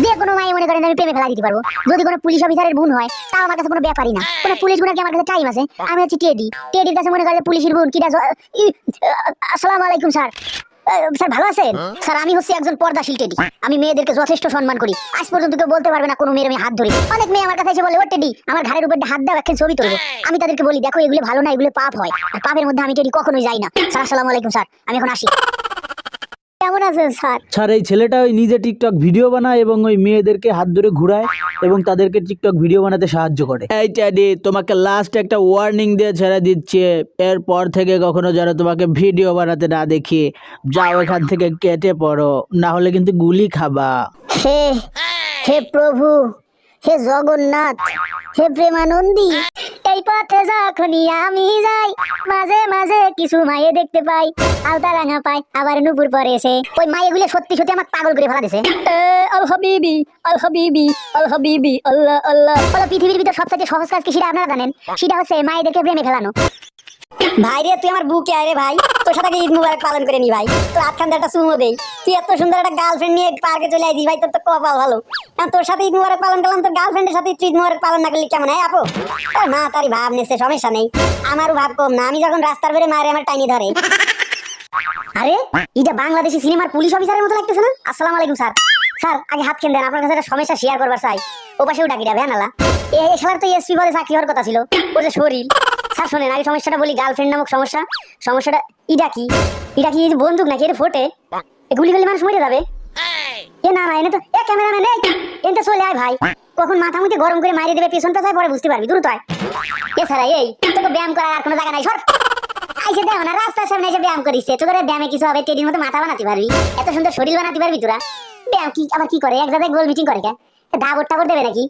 যে কোনো মায়ে মনে করেন আমি প্রেমে ফেলা দিতে পারবো। যদি কোনো পুলিশ অফিসারের বোন হয় তাও আমার কাছে কোনো ব্যাপারই না। কোনো পুলিশ বোন কি আমার কাছে টাইম আছে? আমি হচ্ছে টেডির কাছে মনে করেন পুলিশের বোন কিটা। আসসালামু আলাইকুম স্যার। স্যার ভালো আছেন? স্যার আমি হচ্ছে একজন পর্দাশীল টেডি। আমি মেয়েদেরকে যথেষ্ট সম্মান করি। আজ পর্যন্ত কেউ বলতে পারবে না কোনো মেয়ের আমি হাত ধরি। অনেক মেয়ে আমার কাছে এসে বলে, ও টেডি আমার ঘাড়ের উপর হাত দাও, একখান ছবি তুলবো। আমি তাদেরকে বলি, দেখো এগুলো ভালো না, এগুলো পাপ হয়। আর পাপের মধ্যে আমি টেডি কখনোই যাই না। স্যার আসসালামু আলাইকুম স্যার, আমি এখন আসি। কেমন আছেন স্যার? স্যার এই ছেলেটা ওই নিজে টিকটক ভিডিও বানায় এবং ওই মেয়েদেরকে হাত ধরে ঘুরায় এবং তাদেরকে টিকটক ভিডিও বানাতে সাহায্য করে। এই টেডি, তোমাকে লাস্ট একটা ওয়ার্নিং দিয়ে ছেড়ে দিচ্ছে, এরপর থেকে কখনো যেন তোমাকে ভিডিও বানাতে না দেখি। যাও এখান থেকে, কেটে পড়ো, না হলে কিন্তু গুলি খাবা। হে হে প্রভু, হে জগন্নাথ, হে প্রেমানন্দী, এই পথে যখনই আমি যাই মাঝে মাঝে কিছু মায়ে দেখতে পাই, আলতা রাঙা পাই, আবার নুপুর পরে এসে ওই মায়েগুলো সত্যি সত্যি আমাকে পাগল করে ফেলা দিছে। আল হাবিবি আল হাবিবি আল হাবিবি আল্লাহ আল্লাহ। বলো পৃথিবীর ভিতর সবথেকে সহজ কাজ কি সেটা আপনারা জানেন? সেটা হচ্ছে মায়েদেরকে প্রেমে ফেলানো। ভাই রে, তুই আমার বুকে আয় রে ভাই, তোর সাথে ঈদ মুবারক পালন করে নি ভাই। তোর হাতখান একটা চুমো দেই। তুই এত সুন্দর একটা গার্লফ্রেন্ড নিয়ে পার্কে চলে আইছিস ভাই, তোর তো কপাল ভালো। তোর সাথে ঈদ মুবারক পালন করলাম, তোর গার্লফ্রেন্ডের সাথে ঈদ মুবারক পালন না করলে কেমন হয় আপু? না তারই ভাব নেছে, সমস্যা নেই, আমারও ভাব কম না। আমি যখন রাস্তার বেড়ে মারে আমার টাইনি ধরে। আরে এটা বাংলাদেশি সিনেমার পুলিশ অফিসারের মতো লাগতেছে না? আসসালামু আলাইকুম স্যার। স্যার আগে হাত খেন দেন, আপনার কাছে একটা সমস্যা শেয়ার করবার চাই। ও পাশেও ডাকিটা ভ্যানালা। এই শালার তো এসপি বলে চাকরি হওয়ার কথা ছিল, ওর যে শরীর। স্যার শোনেন, আগে সমস্যাটা বলি। গার্লফ্রেন্ড নামক সমস্যা। সমস্যাটা ইটা কি? এটা কি বন্দুক নাকি? এটা ফোটে? গুলি করলে মানুষ মরে যাবে? এ না না, এনে তো এ ক্যামেরাম্যান, এনতে চলে আয় ভাই। কখন মাথা মুখে গরম করে মারিয়ে দেবে পেছনটা চাই, পরে বুঝতে পারবি। দ্রুত আয়। এছাড়া এই তোকে ব্যায়াম করার আর কোনো জায়গা নাই, সর। আইসে দেখো না, রাস্তার সামনে এসে ব্যায়াম করিস, তোদের ব্যায়ামে কিছু হবে? টেডির মতো মাথা বানাতে পারবি? এত সুন্দর শরীর বানাতে পারবি তোরা? ব্যায়াম কি আবার কি করে? এক জায়গায় গোল মিটিং করে কে? দাবর টাবর দেবে নাকি?